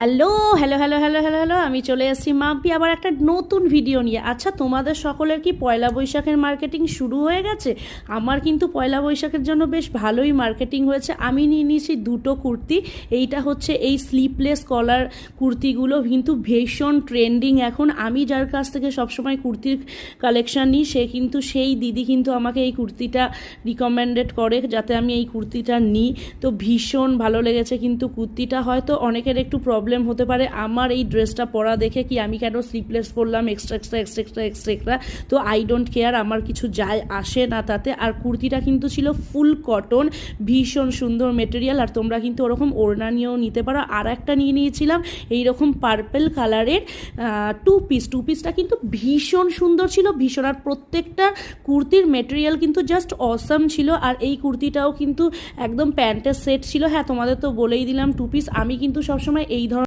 Hello hello hello hello hello hello আমি চলে এসেছি মাম্পি আবার একটা নতুন ভিডিও নিয়ে। আচ্ছা, তোমাদের সকলের কি পয়লা বৈশাখের মার্কেটিং শুরু হয়ে গেছে? আমার কিন্তু পয়লা বৈশাখের জন্য বেশ ভালোই মার্কেটিং হয়েছে। আমি নিয়ে নিয়েছি দুটো কুর্তি। এইটা হচ্ছে এই স্লিপলেস কলার কুর্তিগুলো কিন্তু ভীষণ ট্রেন্ডিং এখন। আমি যার কাছ থেকে সবসময় কুর্তির কালেকশান নিই সেই দিদি কিন্তু আমাকে এই কুর্তিটা রিকমেন্ডেড করে যাতে আমি এই কুর্তিটা নিই। তো ভীষণ ভালো লেগেছে কিন্তু কুর্তিটা। হয়তো অনেকের একটু প্রবলেম হতে পারে আমার এই ড্রেসটা পরা দেখে, কি আমি কেন স্লিপলেস পরলাম এক্সট্রা। তো আই ডোন্ট কেয়ার, আমার কিছু যায় আসে না তাতে। আর কুর্তিটা কিন্তু ছিল ফুল কটন, ভীষণ সুন্দর মেটেরিয়াল। আর তোমরা কিন্তু ওরকম ওড়না নিয়েও নিতে পারো। আর একটা নিয়ে নিয়েছিলাম এইরকম পার্পেল কালারের টু পিসটা কিন্তু ভীষণ সুন্দর ছিল, ভীষণ। আর প্রত্যেকটা কুর্তির মেটেরিয়াল কিন্তু জাস্ট অসাম ছিল। আর এই কুর্তিটাও কিন্তু একদম প্যান্টের সেট ছিল। হ্যাঁ, তোমাদের তো বলেই দিলাম টু পিস। আমি কিন্তু সবসময় এই